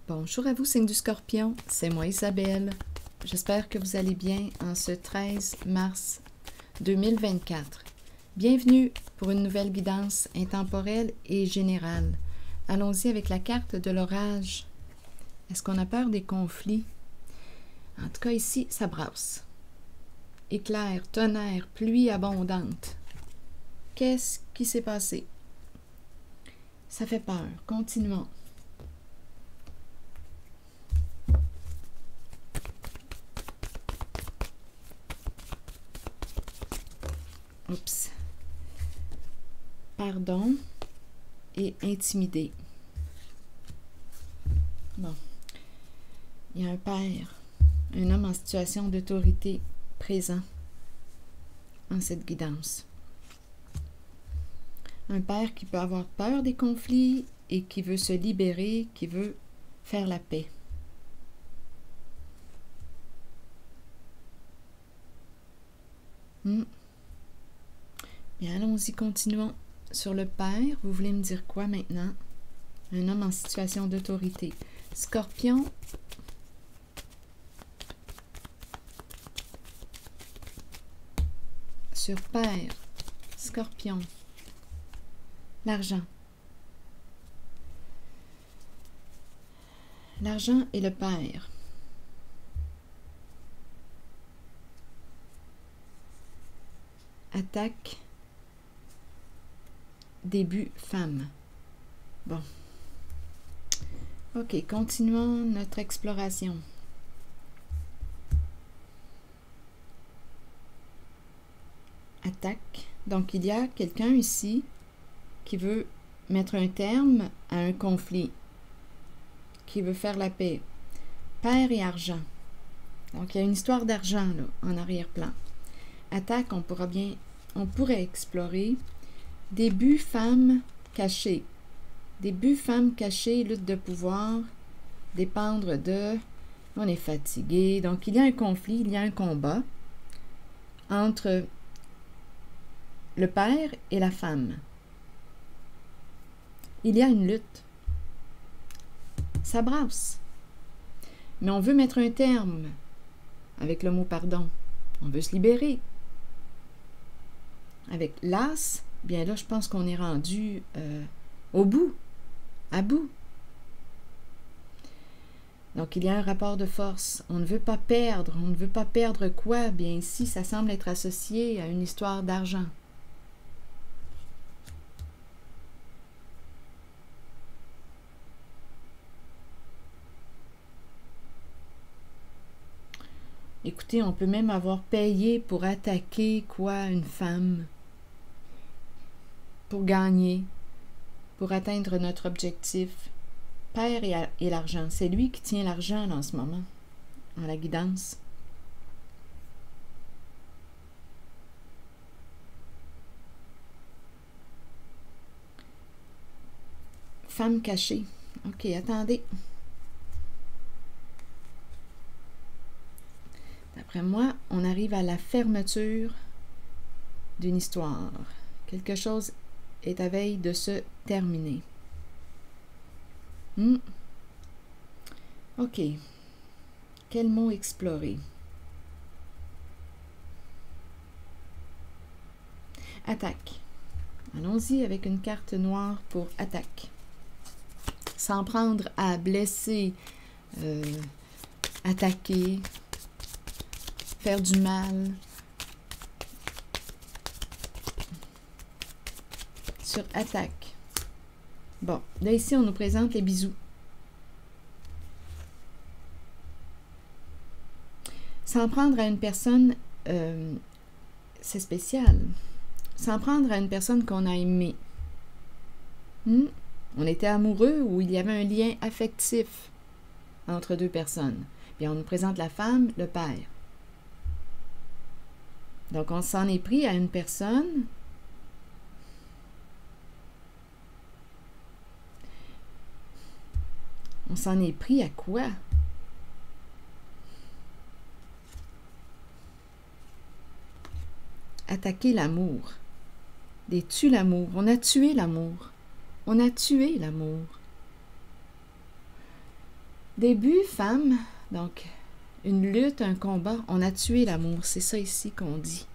Bonjour à vous, signe du Scorpion, c'est moi Isabelle. J'espère que vous allez bien en ce 13 mars 2024. Bienvenue pour une nouvelle guidance intemporelle et générale. Allons-y avec la carte de l'orage. Est-ce qu'on a peur des conflits? En tout cas ici, ça brasse. Éclair, tonnerre, pluie abondante. Qu'est-ce qui s'est passé? Ça fait peur. Continuons. Oups. Pardon et intimidé. Bon. Il y a un père, un homme en situation d'autorité présent en cette guidance. Un père qui peut avoir peur des conflits et qui veut se libérer, qui veut faire la paix. Bien, allons-y, continuons. Sur le père, vous voulez me dire quoi maintenant? Un homme en situation d'autorité. Scorpion. Sur père, Scorpion. L'argent. L'argent et le père. Attaque. Début femme. Bon. Ok, continuons notre exploration. Attaque. Donc, il y a quelqu'un ici qui veut mettre un terme à un conflit, qui veut faire la paix. Père et argent. Donc, il y a une histoire d'argent là, en arrière-plan. Attaque, on pourrait explorer. Début femme cachée. Début femme cachée, lutte de pouvoir, dépendre de... On est fatigué. Donc, il y a un conflit, il y a un combat entre le père et la femme. Il y a une lutte. Ça brasse. Mais on veut mettre un terme avec le mot pardon. On veut se libérer. Avec l'as, bien là, je pense qu'on est rendu au bout, à bout. Donc, il y a un rapport de force. On ne veut pas perdre. On ne veut pas perdre quoi? Bien ici, ça semble être associé à une histoire d'argent. Écoutez, on peut même avoir payé pour attaquer quoi? Une femme. Pour gagner. Pour atteindre notre objectif. Père et l'argent. C'est lui qui tient l'argent en ce moment. En la guidance. Femme cachée. Ok, attendez. D'après moi, on arrive à la fermeture d'une histoire. Quelque chose est à veille de se terminer. Ok. Quel mot explorer? Attaque. Allons-y avec une carte noire pour attaque. S'en prendre à blesser, attaquer, faire du mal. Sur attaque. Bon, là ici, on nous présente les bisous. S'en prendre à une personne, c'est spécial. S'en prendre à une personne qu'on a aimée. On était amoureux ou il y avait un lien affectif entre deux personnes. Bien, on nous présente la femme, le père. Donc, on s'en est pris à une personne. On s'en est pris à quoi? Attaquer l'amour. Détruire l'amour. On a tué l'amour. On a tué l'amour. Début, femme, donc une lutte, un combat, on a tué l'amour, c'est ça ici qu'on dit.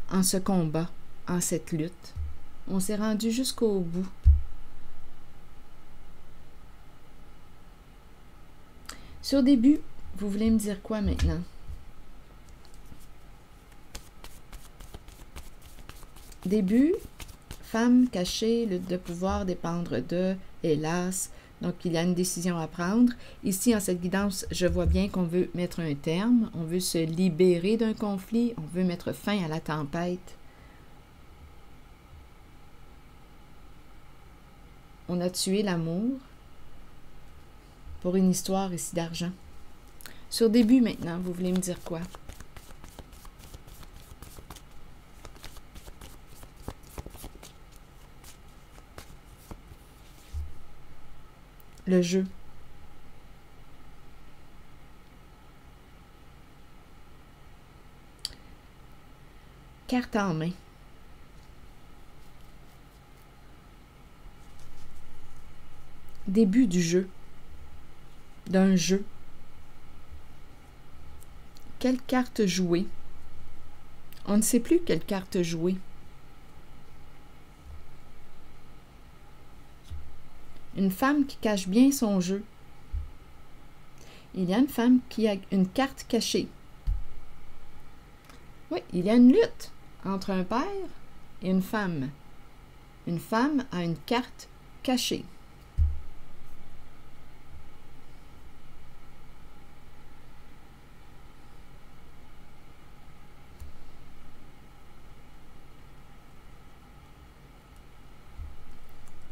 En ce combat, en cette lutte, on s'est rendu jusqu'au bout. Sur début, vous voulez me dire quoi maintenant? Début, femme cachée, lutte de pouvoir, dépendre de, hélas. Donc, il y a une décision à prendre. Ici, en cette guidance, je vois bien qu'on veut mettre un terme, on veut se libérer d'un conflit, on veut mettre fin à la tempête. On a tué l'amour pour une histoire ici d'argent. Sur début, maintenant, vous voulez me dire quoi? Le jeu. Carte en main. Début du jeu. D'un jeu. Quelle carte jouer? On ne sait plus quelle carte jouer. Une femme qui cache bien son jeu. Il y a une femme qui a une carte cachée. Oui, il y a une lutte entre un père et une femme. Une femme a une carte cachée.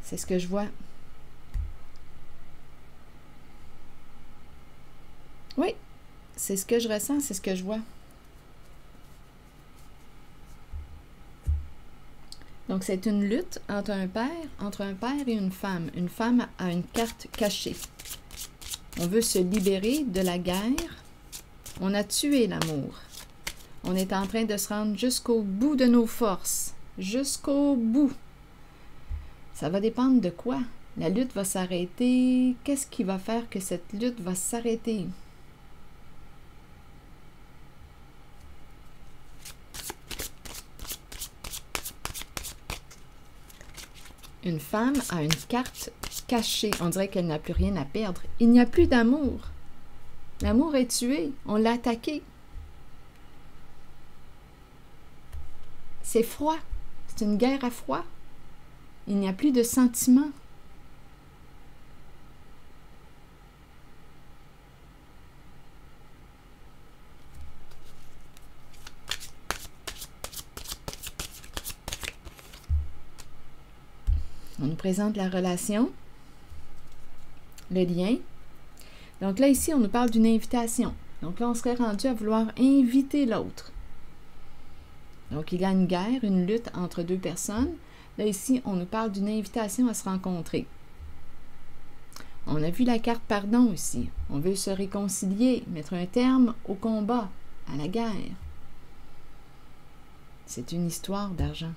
C'est ce que je vois. Oui, c'est ce que je ressens, c'est ce que je vois. Donc, c'est une lutte entre un père et une femme. Une femme a une carte cachée. On veut se libérer de la guerre. On a tué l'amour. On est en train de se rendre jusqu'au bout de nos forces. Jusqu'au bout. Ça va dépendre de quoi? La lutte va s'arrêter. Qu'est-ce qui va faire que cette lutte va s'arrêter? Une femme a une carte cachée. On dirait qu'elle n'a plus rien à perdre. Il n'y a plus d'amour. L'amour est tué. On l'a attaqué. C'est froid. C'est une guerre à froid. Il n'y a plus de sentiments. On nous présente la relation, le lien. Donc là, ici, on nous parle d'une invitation. Donc là, on serait rendu à vouloir inviter l'autre. Donc, il y a une guerre, une lutte entre deux personnes. Là, ici, on nous parle d'une invitation à se rencontrer. On a vu la carte pardon ici. On veut se réconcilier, mettre un terme au combat, à la guerre. C'est une histoire d'argent.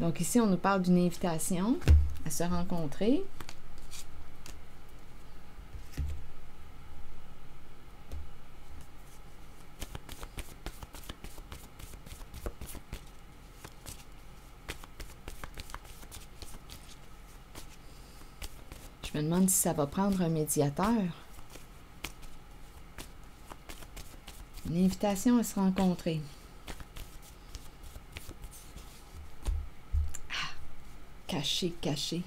Donc ici, on nous parle d'une invitation à se rencontrer. Je me demande si ça va prendre un médiateur. Une invitation à se rencontrer. Ah, caché, caché.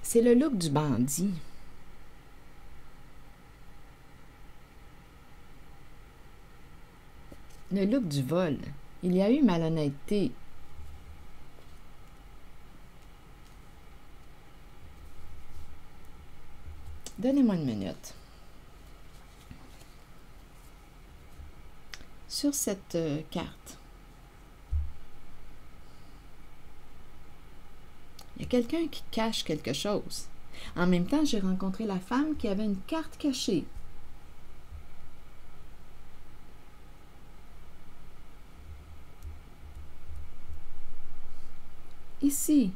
C'est le look du bandit. Le look du vol. Il y a eu malhonnêteté. Donnez-moi une minute. sur cette carte. Il y a quelqu'un qui cache quelque chose. En même temps, j'ai rencontré la femme qui avait une carte cachée. Ici,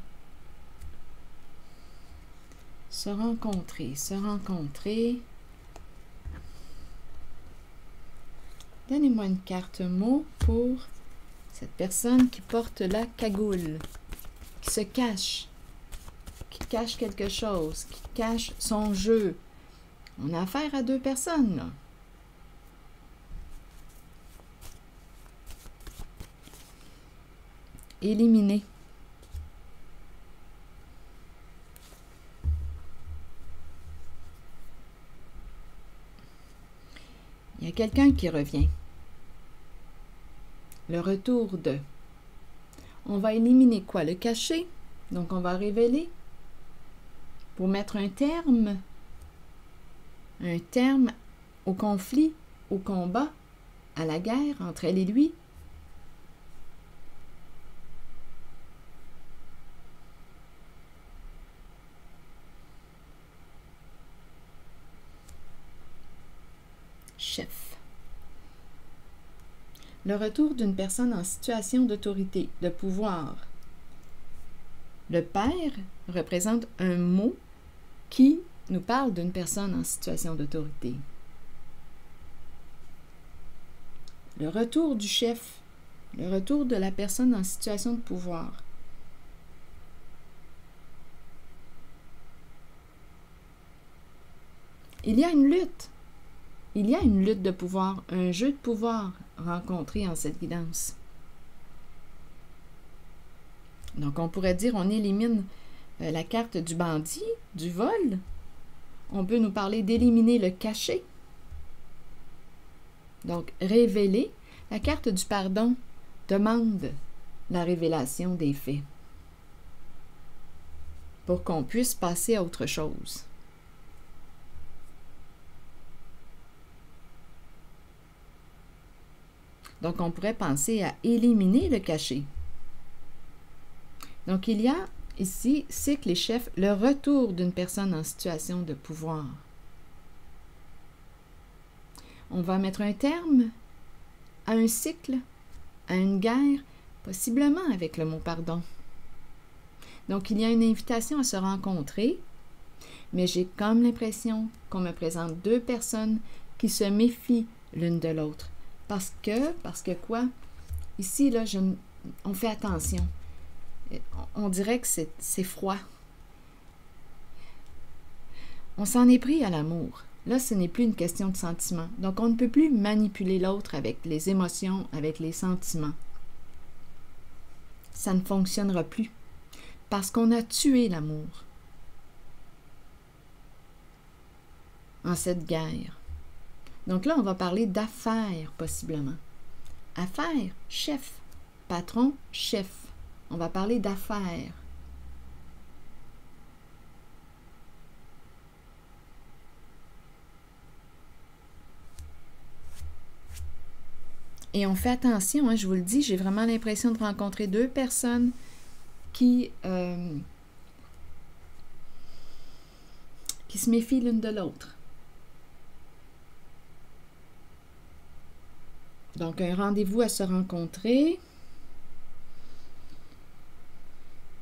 se rencontrer, se rencontrer. Donnez-moi une carte mot pour cette personne qui porte la cagoule, qui se cache, qui cache quelque chose, qui cache son jeu. On a affaire à deux personnes, là. Éliminer. Il y a quelqu'un qui revient. Le retour de. On va éliminer quoi? Le caché. Donc, on va révéler pour mettre un terme au conflit, au combat, à la guerre entre elle et lui. Chef. Le retour d'une personne en situation d'autorité, de pouvoir. Le père représente un mot qui nous parle d'une personne en situation d'autorité. Le retour du chef, le retour de la personne en situation de pouvoir. Il y a une lutte. Il y a une lutte de pouvoir, un jeu de pouvoir rencontré en cette guidance. Donc, on pourrait dire, on élimine la carte du bandit, du vol. On peut nous parler d'éliminer le caché. Donc, révéler. La carte du pardon demande la révélation des faits pour qu'on puisse passer à autre chose. Donc, on pourrait penser à éliminer le caché. Donc, il y a ici, cycle et chef, le retour d'une personne en situation de pouvoir. On va mettre un terme à un cycle, à une guerre, possiblement avec le mot pardon. Donc, il y a une invitation à se rencontrer, mais j'ai comme l'impression qu'on me présente deux personnes qui se méfient l'une de l'autre. Parce que quoi? Ici, là, on fait attention. On dirait que c'est froid. On s'en est pris à l'amour. Là, ce n'est plus une question de sentiment. Donc, on ne peut plus manipuler l'autre avec les émotions, avec les sentiments. Ça ne fonctionnera plus. Parce qu'on a tué l'amour en cette guerre. Donc là, on va parler d'affaires, possiblement. Affaires, chef. Patron, chef. On va parler d'affaires. Et on fait attention, hein, je vous le dis, j'ai vraiment l'impression de rencontrer deux personnes qui se méfient l'une de l'autre. Donc, un rendez-vous à se rencontrer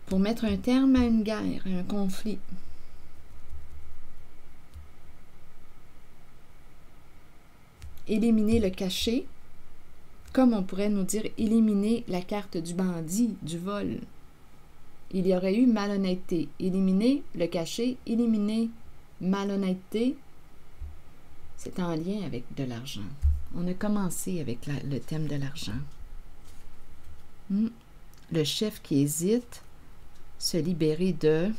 pour mettre un terme à une guerre, à un conflit. Éliminer le caché, comme on pourrait nous dire éliminer la carte du bandit, du vol. Il y aurait eu malhonnêteté. Éliminer le caché, éliminer malhonnêteté, c'est en lien avec de l'argent. On a commencé avec le thème de l'argent. Le chef qui hésite, se libérer de.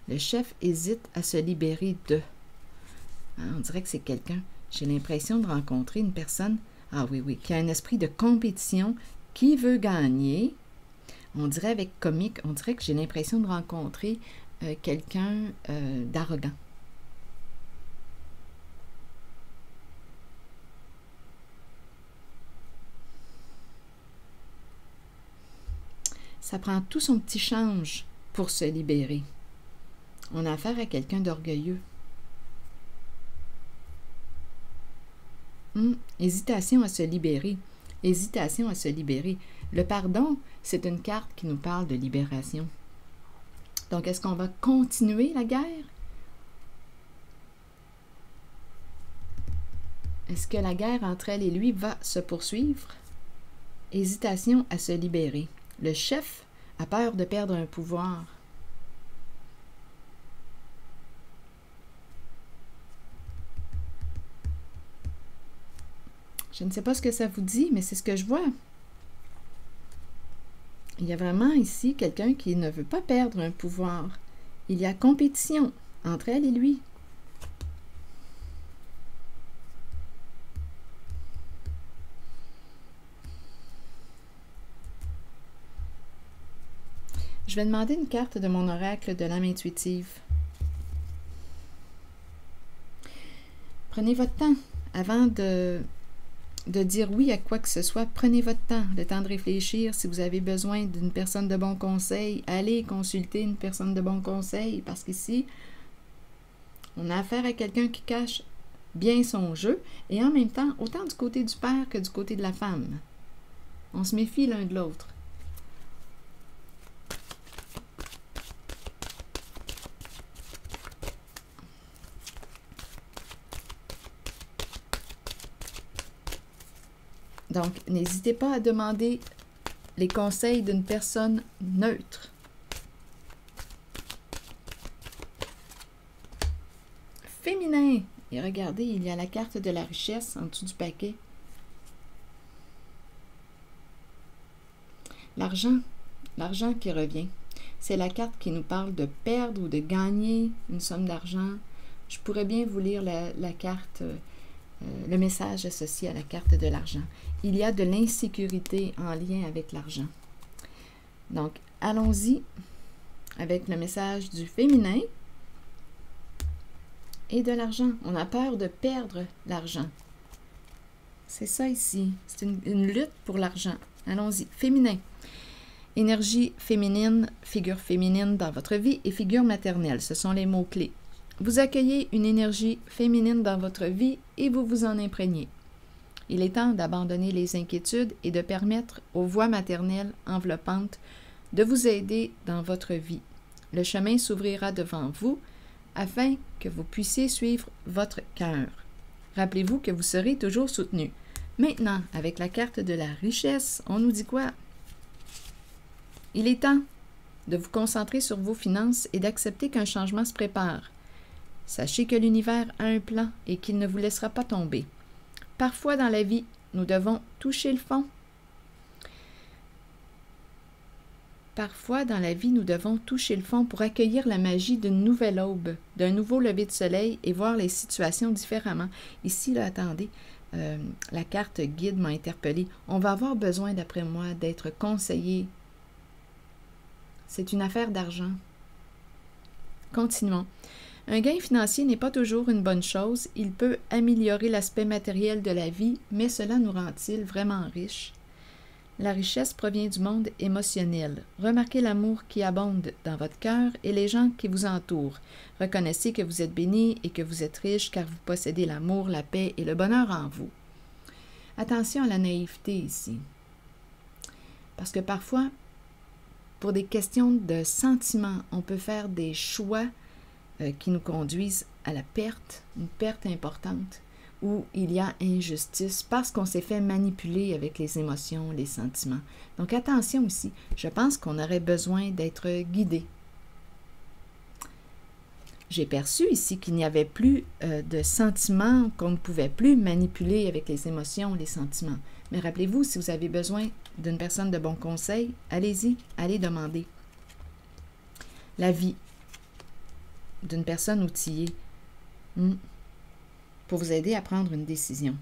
Le chef hésite à se libérer de. Hein, on dirait que c'est quelqu'un. J'ai l'impression de rencontrer une personne, ah oui, qui a un esprit de compétition, qui veut gagner. On dirait avec comique, on dirait que j'ai l'impression de rencontrer quelqu'un d'arrogant. ça prend tout son petit change pour se libérer. On a affaire à quelqu'un d'orgueilleux. Hésitation à se libérer. Hésitation à se libérer. Le pardon, c'est une carte qui nous parle de libération. Donc, est-ce qu'on va continuer la guerre? Est-ce que la guerre entre elle et lui va se poursuivre? Hésitation à se libérer. Le chef a peur de perdre un pouvoir. Je ne sais pas ce que ça vous dit, mais c'est ce que je vois. Il y a vraiment ici quelqu'un qui ne veut pas perdre un pouvoir. Il y a compétition entre elle et lui. Je vais demander une carte de mon oracle de l'âme intuitive. Prenez votre temps avant de dire oui à quoi que ce soit. Prenez votre temps, le temps de réfléchir. Si vous avez besoin d'une personne de bon conseil, allez consulter une personne de bon conseil, parce qu'ici, on a affaire à quelqu'un qui cache bien son jeu, et en même temps, autant du côté du père que du côté de la femme. On se méfie l'un de l'autre. Donc, n'hésitez pas à demander les conseils d'une personne neutre. Féminin. Et regardez, il y a la carte de la richesse en dessous du paquet. L'argent. L'argent qui revient. C'est la carte qui nous parle de perdre ou de gagner une somme d'argent. Je pourrais bien vous lire la carte, le message associé à la carte de l'argent. Il y a de l'insécurité en lien avec l'argent. Donc, allons-y avec le message du féminin et de l'argent. On a peur de perdre l'argent. C'est ça ici. C'est une lutte pour l'argent. Allons-y. Féminin. Énergie féminine, figure féminine dans votre vie et figure maternelle. Ce sont les mots-clés. Vous accueillez une énergie féminine dans votre vie et vous vous en imprégnez. Il est temps d'abandonner les inquiétudes et de permettre aux voix maternelles enveloppantes de vous aider dans votre vie. Le chemin s'ouvrira devant vous afin que vous puissiez suivre votre cœur. Rappelez-vous que vous serez toujours soutenu. Maintenant, avec la carte de la richesse, on nous dit quoi? Il est temps de vous concentrer sur vos finances et d'accepter qu'un changement se prépare. Sachez que l'univers a un plan et qu'il ne vous laissera pas tomber. Parfois dans la vie, nous devons toucher le fond. Parfois dans la vie, nous devons toucher le fond pour accueillir la magie d'une nouvelle aube, d'un nouveau lever de soleil et voir les situations différemment. Ici, là, attendez, la carte guide m'a interpellée. On va avoir besoin, d'après moi, d'être conseillé. C'est une affaire d'argent. Continuons. Un gain financier n'est pas toujours une bonne chose. Il peut améliorer l'aspect matériel de la vie, mais cela nous rend-il vraiment riches? La richesse provient du monde émotionnel. Remarquez l'amour qui abonde dans votre cœur et les gens qui vous entourent. Reconnaissez que vous êtes béni et que vous êtes riche car vous possédez l'amour, la paix et le bonheur en vous. Attention à la naïveté ici. Parce que parfois, pour des questions de sentiments, on peut faire des choix qui nous conduisent à la perte, une perte importante, où il y a injustice parce qu'on s'est fait manipuler avec les émotions, les sentiments. Donc attention aussi, je pense qu'on aurait besoin d'être guidé. J'ai perçu ici qu'il n'y avait plus de sentiments, qu'on ne pouvait plus manipuler avec les émotions, les sentiments. Mais rappelez-vous, si vous avez besoin d'une personne de bon conseil, allez-y, allez demander. La vie d'une personne outillée pour vous aider à prendre une décision.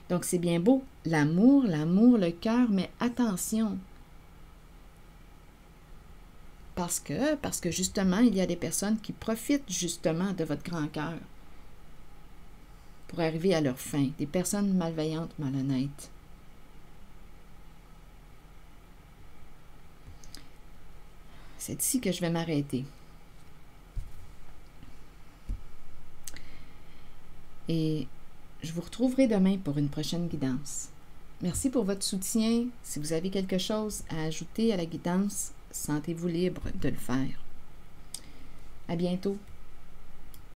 Donc, c'est bien beau, l'amour, le cœur, mais attention. Parce que justement, il y a des personnes qui profitent justement de votre grand cœur pour arriver à leur fin. Des personnes malveillantes, malhonnêtes. C'est ici que je vais m'arrêter. Et je vous retrouverai demain pour une prochaine guidance. Merci pour votre soutien. Si vous avez quelque chose à ajouter à la guidance, sentez-vous libre de le faire. À bientôt.